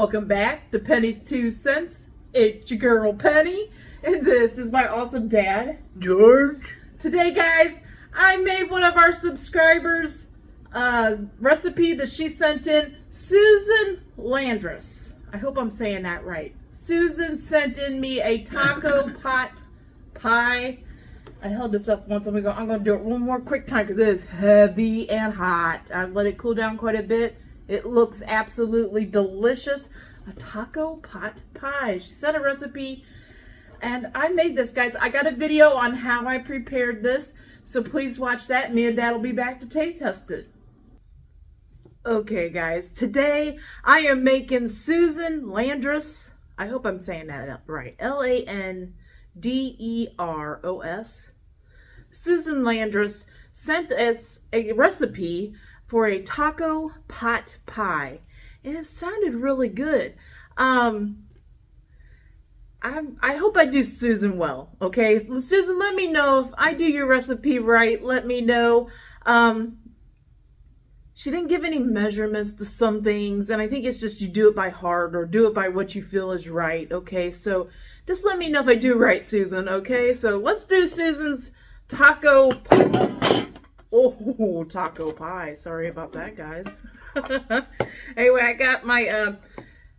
Welcome back to Penny's 2 Cents. It's your girl Penny, and this is my awesome dad, George. Today, guys, I made one of our subscribers' recipe that she sent in, Susan Landress. I hope I'm saying that right. Susan sent in me a taco pot pie. I held this up once. I'm gonna do it one more quick time because it is heavy and hot. I've let it cool down quite a bit. It looks absolutely delicious. A taco pot pie. She sent a recipe and I made this, guys. I got a video on how I prepared this, so please watch that. Me and Dad will be back to taste test it. Okay, guys, today I am making Susan Landress. I hope I'm saying that right. Landers. Susan Landress sent us a recipe for a taco pot pie, and it sounded really good. I hope I do Susan well, okay? Susan, let me know if I do your recipe right. Let me know. She didn't give any measurements to some things, and I think it's just you do it by heart or do it by what you feel is right, okay? So just let me know if I do right, Susan, okay? So let's do Susan's taco pie. Sorry about that, guys. Anyway, I got my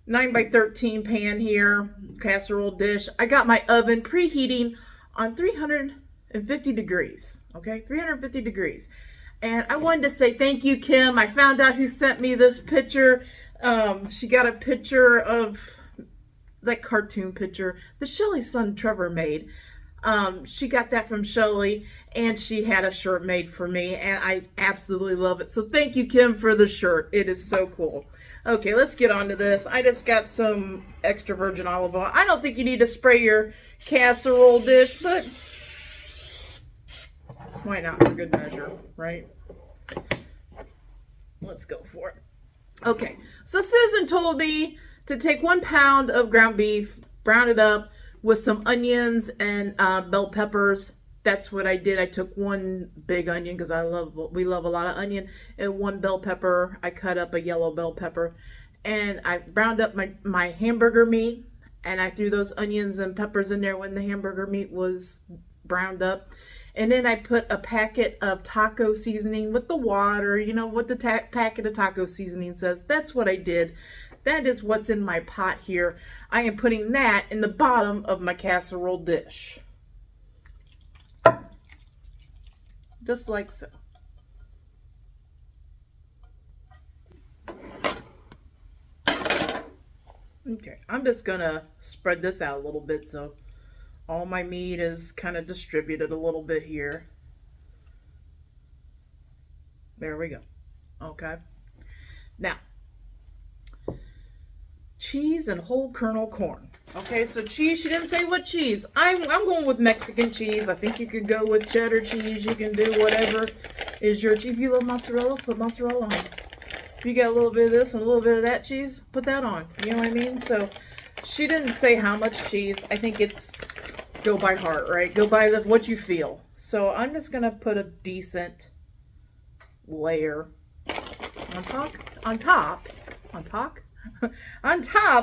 9x13 pan here, casserole dish. I got my oven preheating on 350 degrees, okay? 350 degrees. And I wanted to say thank you, Kim. I found out who sent me this picture. She got a picture of that cartoon picture that Shelly's son Trevor made. She got that from Shelly, and she had a shirt made for me, and I absolutely love it. So thank you, Kim, for the shirt. It is so cool. Okay, let's get on to this. I just got some extra virgin olive oil. I don't think you need to spray your casserole dish, but why not for good measure, right? Let's go for it. Okay, so Susan told me to take 1 pound of ground beef, brown it up with some onions and bell peppers. That's what I did. I took 1 big onion because we love a lot of onion, and 1 bell pepper. I cut up a yellow bell pepper, and I browned up my hamburger meat, and I threw those onions and peppers in there when the hamburger meat was browned up. And then I put a packet of taco seasoning with the water, you know what the packet of taco seasoning says. That's what I did. That is what's in my pot here. I am putting that in the bottom of my casserole dish. Just like so. Okay, I'm just gonna spread this out a little bit so all my meat is kind of distributed a little bit here. There we go. Okay. Now, cheese and whole kernel corn. Okay, so cheese, she didn't say what cheese. I'm going with Mexican cheese. I think you could go with cheddar cheese. You can do whatever is your cheese. If you love mozzarella, put mozzarella on. If you got a little bit of this and a little bit of that cheese, put that on. You know what I mean? So she didn't say how much cheese. I think it's go by heart, right? Go by what you feel. So I'm just going to put a decent layer on top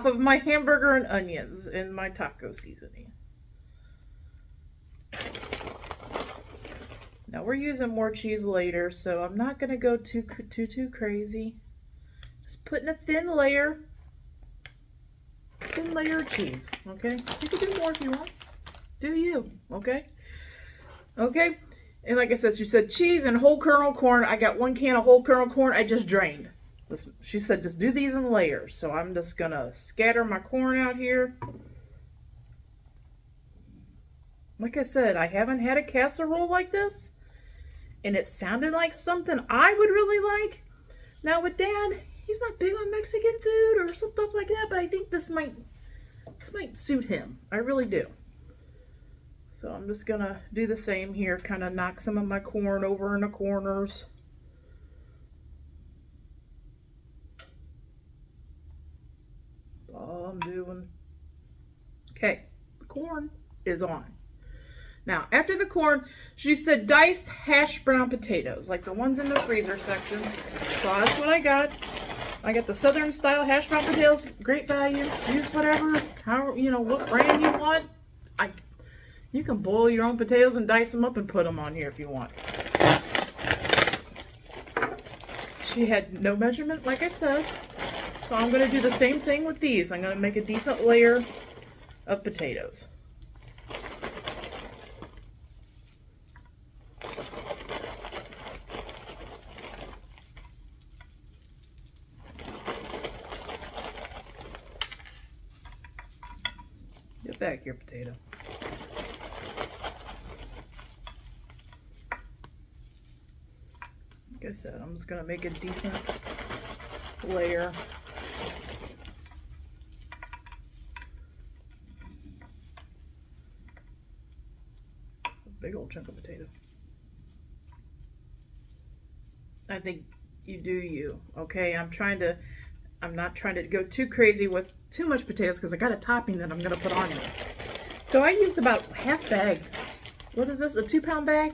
of my hamburger and onions and my taco seasoning. Now we're using more cheese later, so I'm not going to go too crazy. Just putting a thin layer of cheese, okay? You can do more if you want. Do you, okay? Okay, and like I said, she said cheese and whole kernel corn. I got 1 can of whole kernel corn I just drained. She said just do these in layers. So I'm just gonna scatter my corn out here. Like I said, I haven't had a casserole like this, and it sounded like something I would really like. Now with Dad, he's not big on Mexican food or stuff like that, but I think this might suit him. I really do. So I'm just gonna do the same here, kind of knock some of my corn over in the corners. That's all I'm doing. Okay, the corn is on. Now, after the corn, she said diced hash brown potatoes, like the ones in the freezer section. So that's what I got. I got the Southern style hash brown potatoes. Great value. Use whatever, how, you know, what brand you want. You can boil your own potatoes and dice them up and put them on here if you want. She had no measurement, like I said. So I'm going to do the same thing with these. I'm going to make a decent layer of potatoes. Get back here, potato. Like I said, I'm just going to make a decent layer. Big old chunk of potato. I think you do you, okay? I'm not trying to go too crazy with too much potatoes because I got a topping that I'm going to put on this. So I used about half bag. What is this, a 2-pound bag?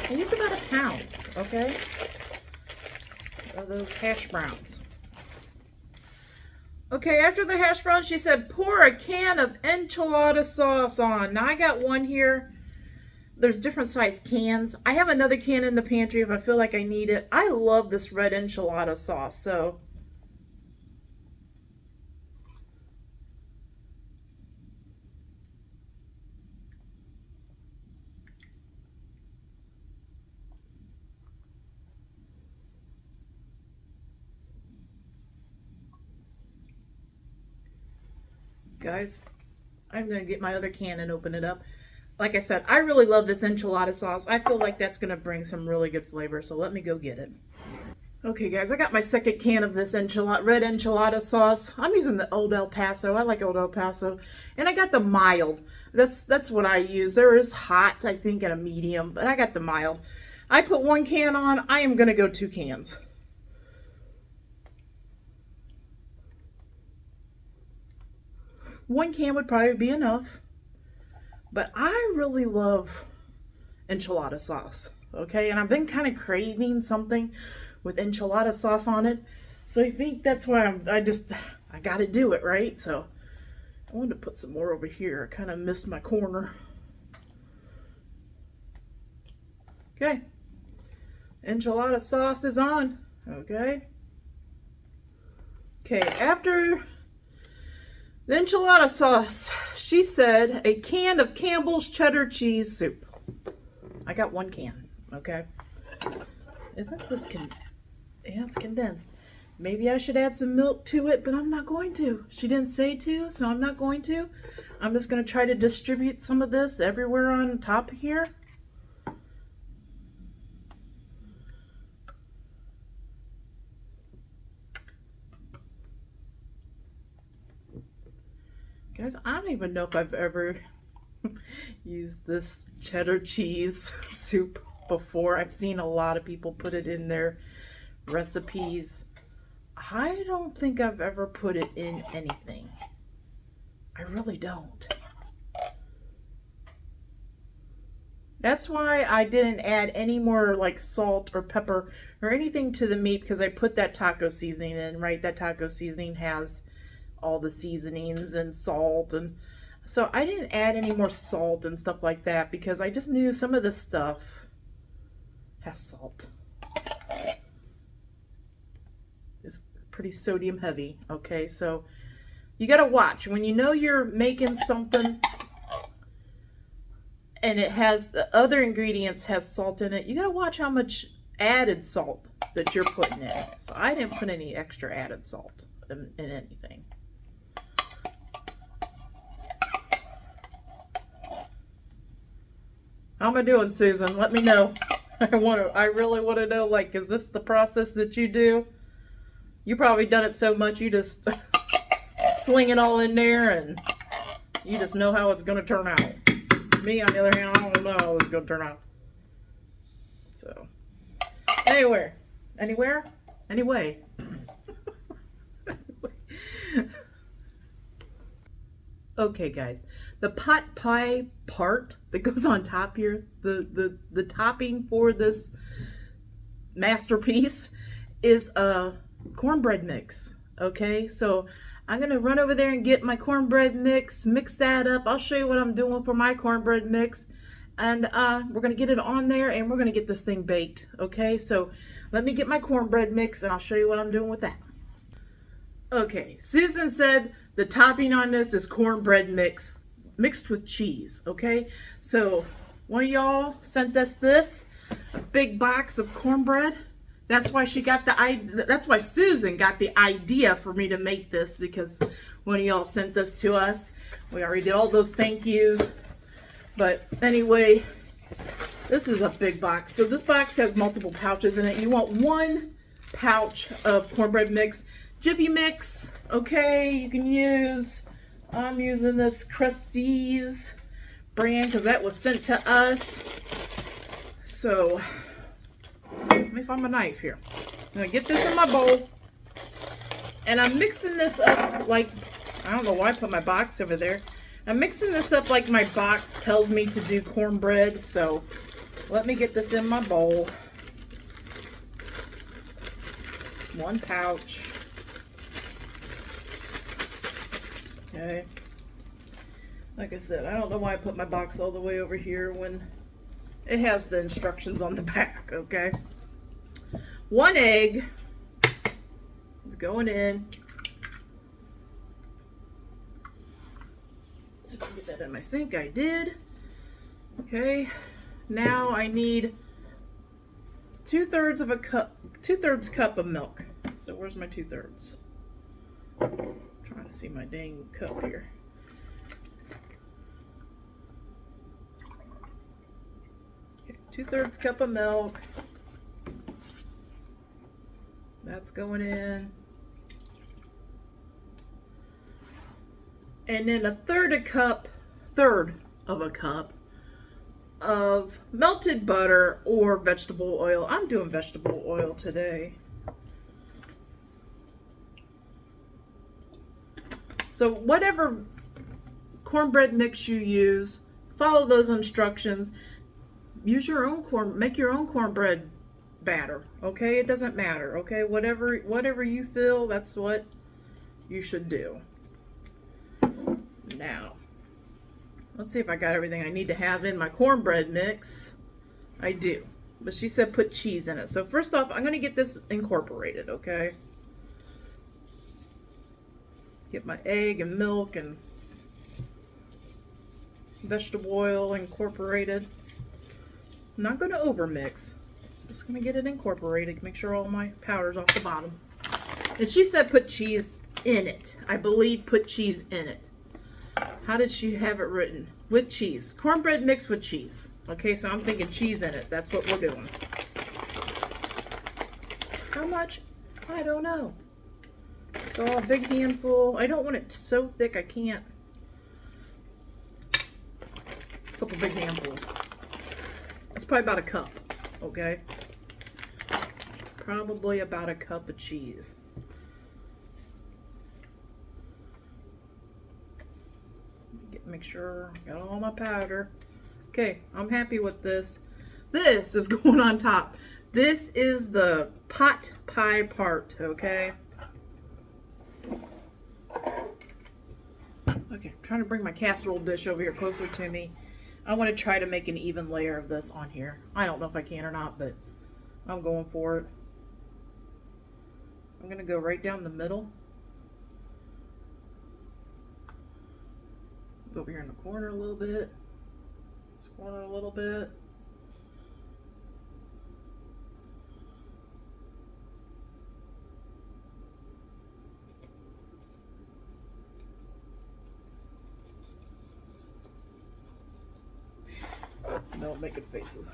I used about a pound, okay? Of those hash browns. Okay, after the hash browns, she said, pour a can of enchilada sauce on. Now I got one here. There's different size cans. I have another can in the pantry if I feel like I need it. I love this red enchilada sauce, so. Guys, I'm going to get my other can and open it up. Like I said, I really love this enchilada sauce. I feel like that's going to bring some really good flavor, so let me go get it. Okay, guys, I got my second can of this red enchilada sauce. I'm using the Old El Paso. I like Old El Paso. And I got the mild. That's what I use. There is hot, I think, and a medium, but I got the mild. I put 1 can on. I am going to go 2 cans. One can would probably be enough. But I really love enchilada sauce, okay? And I've been kind of craving something with enchilada sauce on it. So I think that's why I got to do it, right? So I wanted to put some more over here. I kind of missed my corner. Okay. Enchilada sauce is on, okay? Okay, after the enchilada sauce, she said a can of Campbell's cheddar cheese soup. I got 1 can, okay? Isn't this yeah, it's condensed. Maybe I should add some milk to it, but I'm not going to. She didn't say to, so I'm not going to. I'm just going to try to distribute some of this everywhere on top here. Guys, I don't even know if I've ever used this cheddar cheese soup before. I've seen a lot of people put it in their recipes. I don't think I've ever put it in anything. I really don't. That's why I didn't add any more like salt or pepper or anything to the meat, because I put that taco seasoning in, right? That taco seasoning has all the seasonings and salt, and so I didn't add any more salt and stuff like that because I just knew some of this stuff has salt. It's pretty sodium heavy, okay? So you got to watch when you know you're making something and it has the other ingredients has salt in it. You got to watch how much added salt that you're putting in. So I didn't put any extra added salt in anything. How am I doing, Susan? Let me know. I really want to know, like, is this the process that you do? You probably done it so much you just sling it all in there and you just know how it's going to turn out. Me, on the other hand, I don't know how it's going to turn out. So, anyway. Okay, guys, the pot pie part that goes on top here, the topping for this masterpiece is a cornbread mix. Okay, so I'm gonna run over there and get my cornbread mix, mix that up. I'll show you what I'm doing for my cornbread mix, and we're gonna get it on there and we're gonna get this thing baked. Okay, so let me get my cornbread mix and I'll show you what I'm doing with that. Okay, Susan said the topping on this is cornbread mix mixed with cheese. Okay, so one of y'all sent us this, a big box of cornbread. That's why that's why Susan got the idea for me to make this, because one of y'all sent this to us. We already did all those thank yous. But anyway, this is a big box. So this box has multiple pouches in it. You want one pouch of cornbread mix. Jiffy Mix, okay, you can use, I'm using this Krusteaz brand because that was sent to us. So, let me find my knife here. I'm going to get this in my bowl. And I'm mixing this up like, I don't know why I put my box over there. I'm mixing this up like my box tells me to do cornbread. So, let me get this in my bowl. One pouch. Okay. Like I said, I don't know why I put my box all the way over here when it has the instructions on the back, okay? One egg is going in. So if I get that in my sink, I did. Okay. Now I need 2/3 of a cup, 2/3 cup of milk. So where's my 2/3? Trying to see my dang cup here. Okay, 2/3 cup of milk. That's going in. And then a third of a cup of melted butter or vegetable oil. I'm doing vegetable oil today. So whatever cornbread mix you use, follow those instructions. Use your own make your own cornbread batter, okay? It doesn't matter, okay? Whatever you feel, that's what you should do. Now, let's see if I got everything I need to have in my cornbread mix. I do. But she said put cheese in it. So first off, I'm going to get this incorporated, okay? Get my egg and milk and vegetable oil incorporated. I'm not going to overmix. Just going to get it incorporated. Make sure all my powder's off the bottom. And she said put cheese in it. I believe put cheese in it. How did she have it written? With cheese. Cornbread mixed with cheese. Okay, so I'm thinking cheese in it. That's what we're doing. How much? I don't know. So a big handful. I don't want it so thick I can't. A couple big handfuls. It's probably about a cup. Okay? Probably about a cup of cheese. Make sure I got all my powder. Okay, I'm happy with this. This is going on top. This is the pot pie part, okay? Okay, I'm trying to bring my casserole dish over here closer to me. I want to try to make an even layer of this on here. I don't know if I can or not, but I'm going for it. I'm going to go right down the middle. Over here in the corner a little bit. This corner a little bit. No, making faces.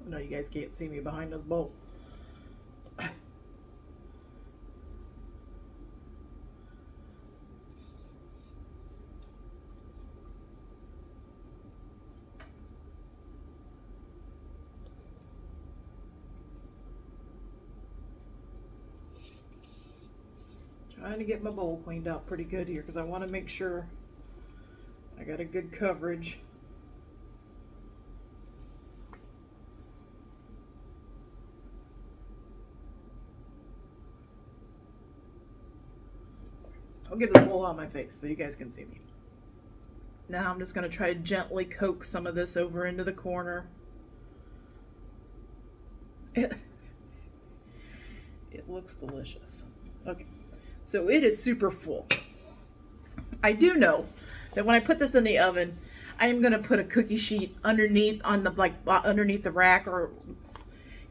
No, you guys can't see me behind this bowl. Trying to get my bowl cleaned out pretty good here because I want to make sure I got a good coverage. I'll get this bowl on my face so you guys can see me. Now I'm just going to try to gently coax some of this over into the corner. It looks delicious. Okay, so it is super full. I do know that when I put this in the oven, I am going to put a cookie sheet underneath on the underneath the rack, or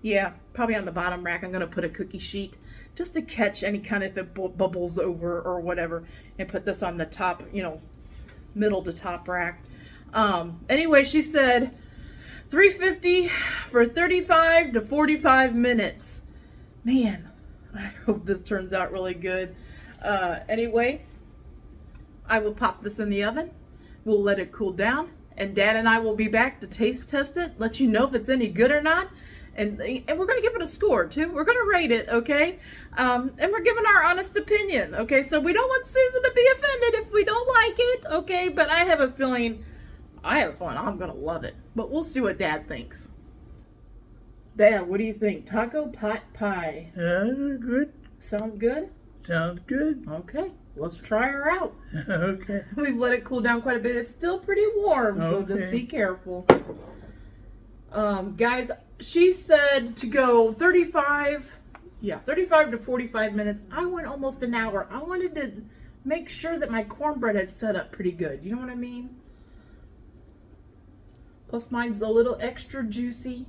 yeah, probably on the bottom rack. I'm going to put a cookie sheet just to catch any kind of, if it bubbles over or whatever, and put this on the top, middle to top rack. Anyway, she said $3.50 for 35 to 45 minutes. Man, I hope this turns out really good. Anyway, I will pop this in the oven. We'll let it cool down, and Dad and I will be back to taste test it, let you know if it's any good or not. And we're going to give it a score too. We're going to rate it, okay? And we're giving our honest opinion, okay? So we don't want Susan to be offended if we don't like it, okay? But I have a feeling I'm going to love it. But we'll see what Dad thinks. Dad, what do you think? Taco pot pie. Good. Sounds good? Sounds good. Okay, let's try her out. Okay. We've let it cool down quite a bit. It's still pretty warm, so just be careful. Guys, she said to go 35 to 45 minutes. I went almost an hour. I wanted to make sure that my cornbread had set up pretty good. You know what I mean? Plus mine's a little extra juicy.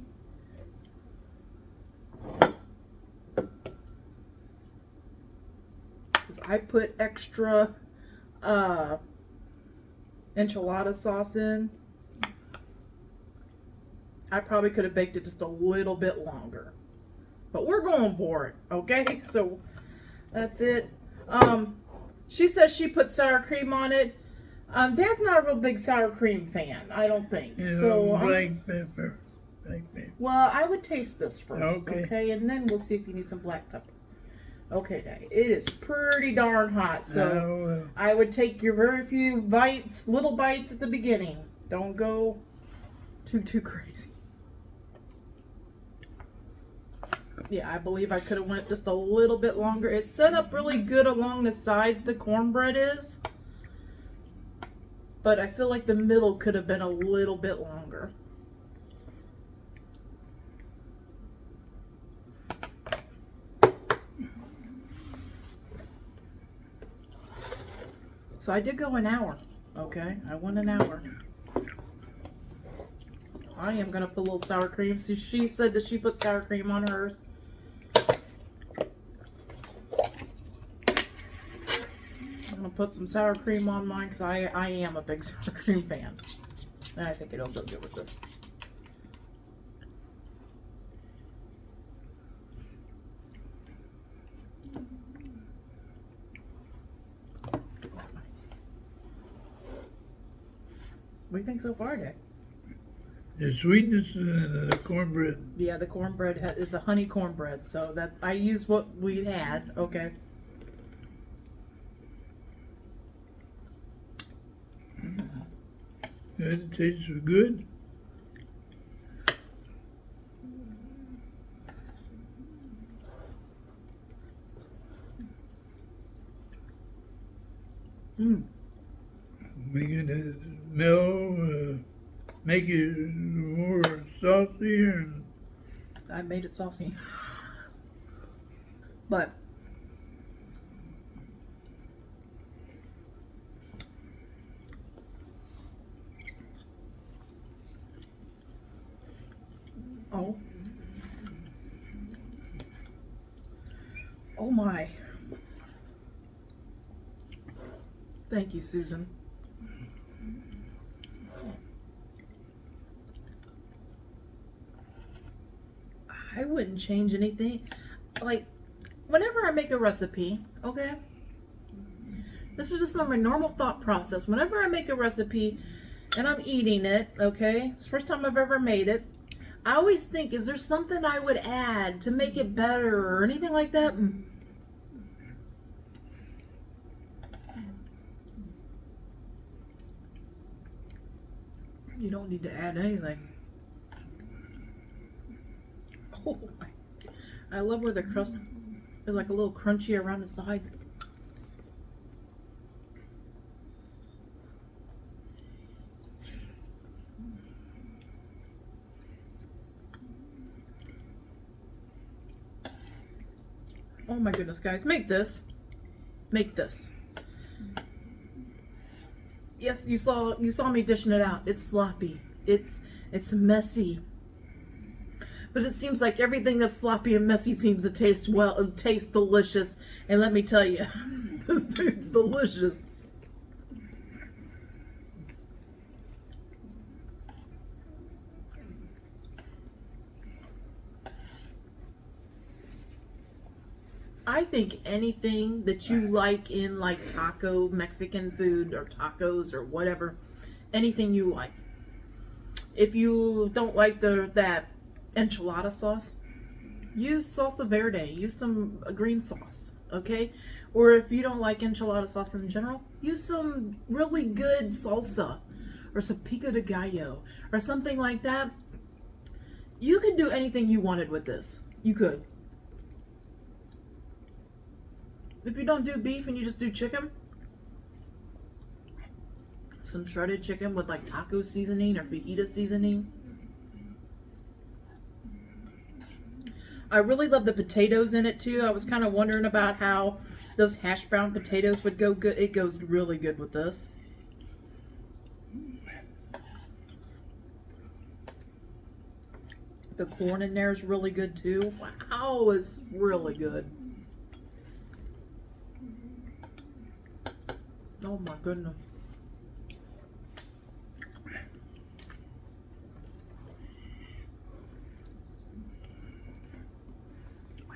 Because I put extra enchilada sauce in. I probably could have baked it just a little bit longer. But we're going for it, okay? So that's it. She says she put sour cream on it. Dad's not a real big sour cream fan, I don't think. Black pepper. Well, I would taste this first, okay? And then we'll see if you need some black pepper. Okay, Dad. It is pretty darn hot, so I would take your very few bites, little bites at the beginning. Don't go too crazy. Yeah, I believe I could have went just a little bit longer. It's set up really good along the sides, the cornbread is. But I feel like the middle could have been a little bit longer. So I did go an hour, okay? I went an hour. I am going to put a little sour cream. So she said that she put sour cream on hers. I'm going to put some sour cream on mine because I am a big sour cream fan. And I think it'll go good with this. What do you think so far, Dick? The sweetness of the cornbread. Yeah, the cornbread is a honey cornbread, so that I used what we had. Okay. It tastes good. Make it mellow, make it more saucy. And I made it saucy. But oh my. Thank you, Susan. I wouldn't change anything. Like, whenever I make a recipe, okay? This is just my normal thought process. Whenever I make a recipe and I'm eating it, okay? It's the first time I've ever made it. I always think, is there something I would add to make it better or anything like that? You don't need to add anything. Oh my. I love where the crust is like a little crunchy around the side. Oh my goodness, guys, make this. Make this. Yes, you saw me dishing it out. It's sloppy. It's messy. But it seems like everything that's sloppy and messy seems to taste delicious. And let me tell you, this tastes delicious. I think anything that you like in like taco, Mexican food or tacos or whatever, anything you like. If you don't like that enchilada sauce, use salsa verde, use some green sauce, okay? Or if you don't like enchilada sauce in general, use some really good salsa or some pico de gallo or something like that. You could do anything you wanted with this. You could. If you don't do beef and you just do chicken, some shredded chicken with like taco seasoning or fajita seasoning. I really love the potatoes in it too. I was kind of wondering about how those hash brown potatoes would go good. It goes really good with this. The corn in there is really good too. Wow, it's really good. Oh my goodness. Wow.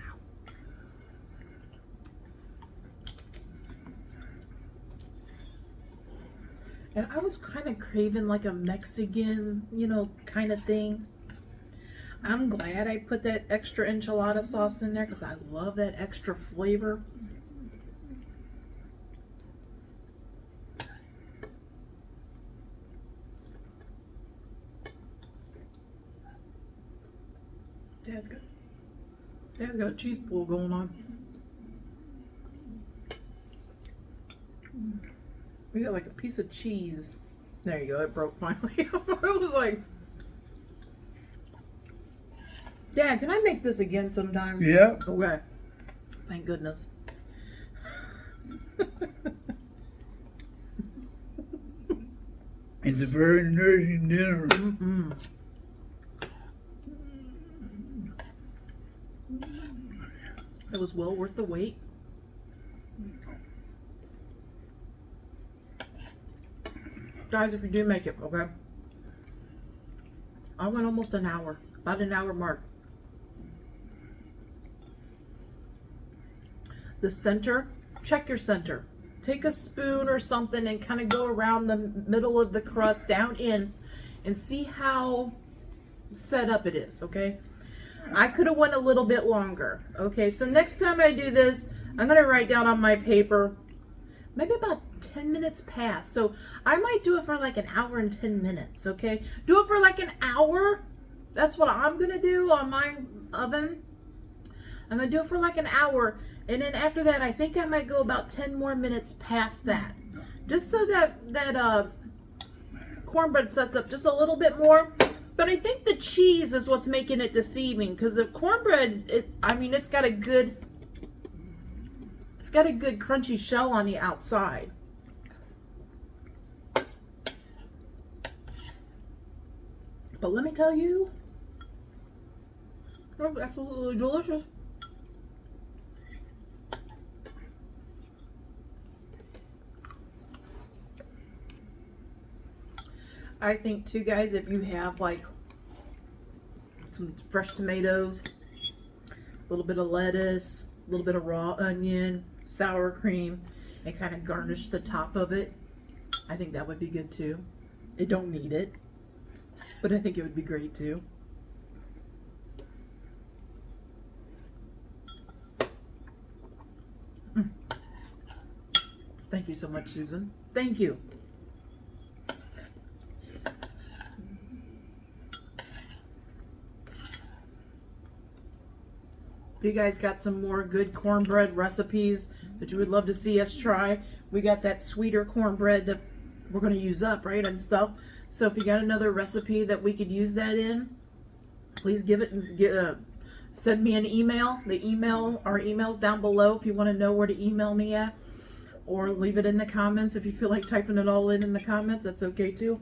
And I was kind of craving like a Mexican, kind of thing. I'm glad I put that extra enchilada sauce in there because I love that extra flavor. Dad's got a cheese pull going on. We got like a piece of cheese. There you go, it broke finally. I was like, Dad, can I make this again sometime? Yeah. Okay. Thank goodness. It's a very nourishing dinner. Mm-hmm. It was well worth the wait. Guys, if you do make it, okay? I went almost an hour, about an hour mark. The center, check your center. Take a spoon or something and kind of go around the middle of the crust down in and see how set up it is, okay? I could have went a little bit longer. Okay, so next time I do this, I'm going to write down on my paper, maybe about 10 minutes past. So I might do it for like an hour and 10 minutes, okay? Do it for like an hour. That's what I'm going to do on my oven. I'm going to do it for like an hour. And then after that, I think I might go about 10 more minutes past that. Just so that cornbread sets up just a little bit more. But I think the cheese is what's making it deceiving, because the cornbread, it's got a good crunchy shell on the outside. But let me tell you, it's absolutely delicious. I think too, guys, if you have like some fresh tomatoes, a little bit of lettuce, a little bit of raw onion, sour cream, and kind of garnish the top of it, I think that would be good too. It don't need it, but I think it would be great too. Thank you so much, Susan. Thank you. you guys got some more good cornbread recipes that you would love to see us try, we got that sweeter cornbread that we're going to use up, right, and stuff. So if you got another recipe that we could use that in, please give it and send me an email. Our email's down below if you want to know where to email me at, or leave it in the comments if you feel like typing it all in the comments. That's okay too.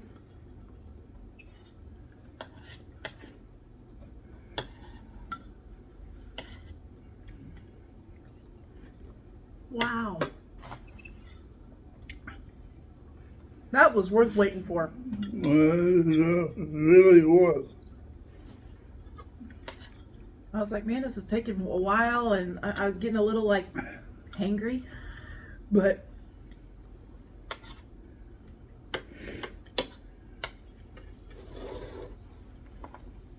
Wow. That was worth waiting for. Well, it really was. I was like, man, this is taking a while, and I was getting a little like hangry, but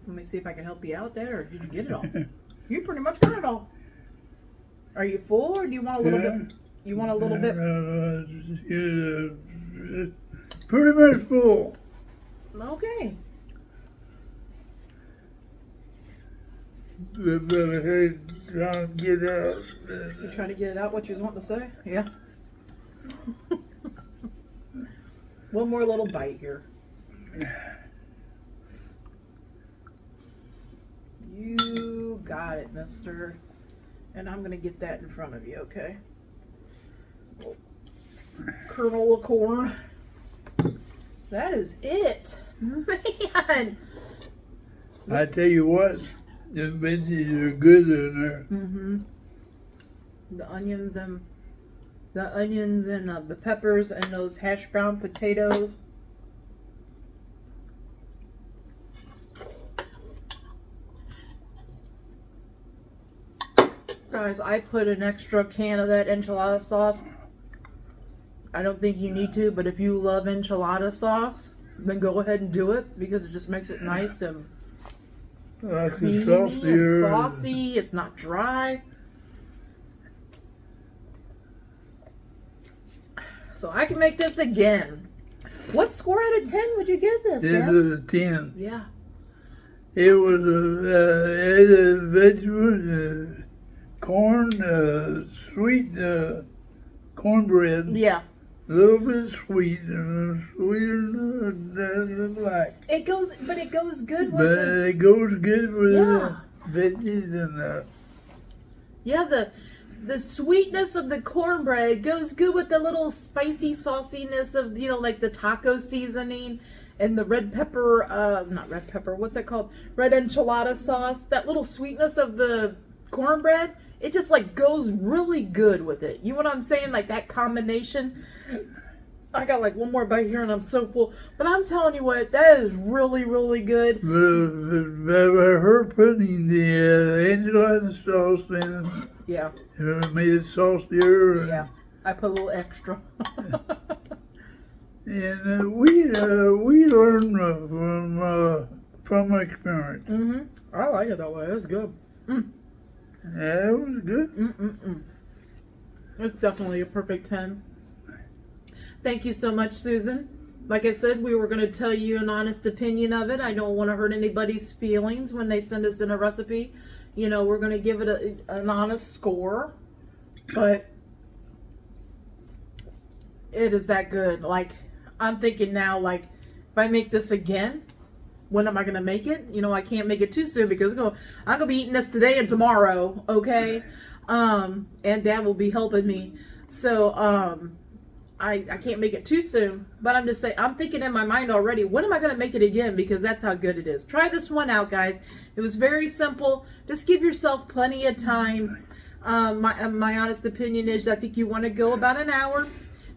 let me see if I can help you out there, or did you get it all? You pretty much got it all. Are you full, or do you want a little bit? You want a little bit? Pretty much full. Okay. Better hey, try and get out. You trying to get it out? What you was wanting to say? Yeah. One more little bite here. You got it, mister. And I'm going to get that in front of you, okay? Kernel of corn. That is it. Man. I tell you what, the veggies are good in there. Mm-hmm. The onions and the peppers and those hash brown potatoes. Guys, I put an extra can of that enchilada sauce. I don't think you need to, but if you love enchilada sauce, then go ahead and do it, because it just makes it nice and creamy and saucy. It's not dry. So I can make this again. What score out of 10 would you give this, This Dan? is a 10. Yeah. It was a vegetable, corn, sweet cornbread. Yeah. A little bit sweet, sweeter than black. It goes good with But the... it goes good with Yeah. the veggies and Yeah, the sweetness of the cornbread goes good with the little spicy sauciness of, like the taco seasoning and the red pepper, not red pepper, what's that called? Red enchilada sauce. That little sweetness of the cornbread, it just like goes really good with it. You know what I'm saying? Like that combination. I got like one more bite here and I'm so full. But I'm telling you what, that is really, really good. but her putting the enchilada sauce in, Yeah. made it saucier. Yeah. I put a little extra. And we learn from experience. Mm-hmm. I like it that way. It's good. Mm. Yeah, it was good. Mm-mm-mm. It's definitely a perfect 10. Thank you so much, Susan. Like I said, we were going to tell you an honest opinion of it. I don't want to hurt anybody's feelings when they send us in a recipe. We're going to give it an honest score. But it is that good. Like, I'm thinking now, like, if I make this again, when am I going to make it? I can't make it too soon because I'm going to be eating this today and tomorrow, okay? And Dad will be helping me. So, I can't make it too soon, but I'm just saying, I'm thinking in my mind already, when am I going to make it again? Because that's how good it is. Try this one out, guys. It was very simple. Just give yourself plenty of time. My honest opinion is I think you want to go about an hour.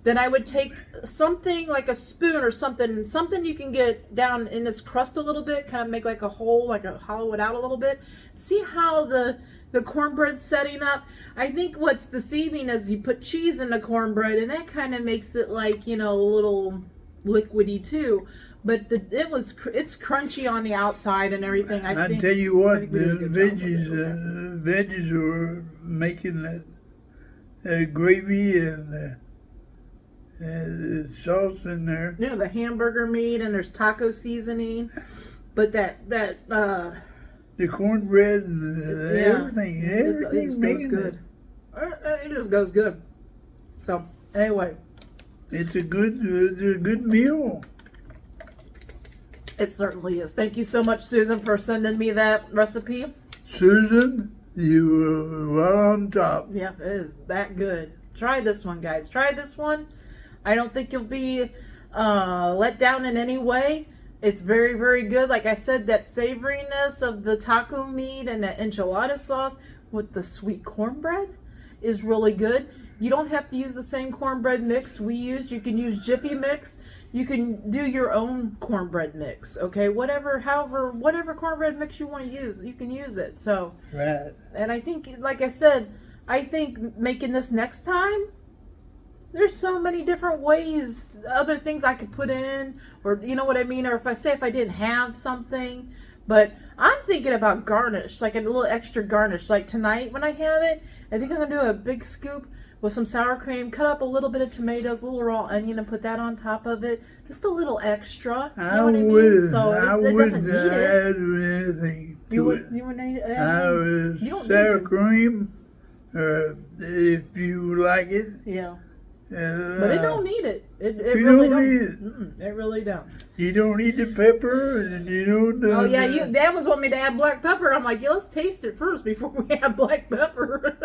Then I would take something like a spoon or something you can get down in this crust a little bit, kind of make like a hole, like a hollow it out a little bit. See how the cornbread's setting up. I think what's deceiving is you put cheese in the cornbread, and that kind of makes it like, a little liquidy too. But it's crunchy on the outside and everything. I tell you what, we did a the good job with it. veggies were making that gravy and the sauce in there. The hamburger meat, and there's taco seasoning. But that the cornbread and everything. It Everything just goes making good. It just goes good. So anyway, It's a good meal. it certainly is. Thank you so much, Susan, for sending me that recipe. Susan, you were right on top. Yeah, it is that good. Try this one, guys. Try this one. I don't think you'll be let down in any way. It's very, very good. Like I said, that savoriness of the taco meat and that enchilada sauce with the sweet cornbread is really good. You don't have to use the same cornbread mix we used. You can use Jiffy mix. You can do your own cornbread mix. Okay, whatever cornbread mix you want to use, you can use it. So, Right. and I think, like I said, I think making this next time, there's so many different ways, other things I could put in, or you know what I mean, or if I didn't have something, but I'm thinking about garnish, like a little extra garnish, like tonight when I have it, I think I'm gonna do a big scoop with some sour cream, cut up a little bit of tomatoes, a little raw onion, and put that on top of it, just a little extra, you know what I mean? So it doesn't need it. add anything to You it. would need I would you don't need sour to. cream, if you like it. Yeah. Uh, But it don't need it. It you really don't don't. need it. It really don't. You don't need the pepper, and you don't. Oh yeah, Dad was wanting me to add black pepper. I'm like, yeah, let's taste it first before we add black pepper.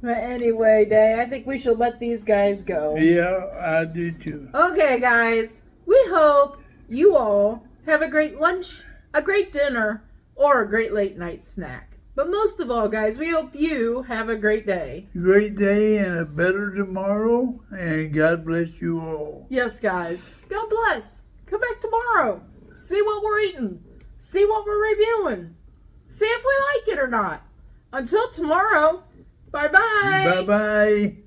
But anyway, Dad, I think we should let these guys go. Yeah, I do too. Okay, guys, we hope you all have a great lunch, a great dinner, or a great late night snack. But most of all, guys, we hope you have a great day. Great day and a better tomorrow, and God bless you all. Yes, guys. God bless. Come back tomorrow. See what we're eating. See what we're reviewing. See if we like it or not. Until tomorrow, bye-bye. Bye bye.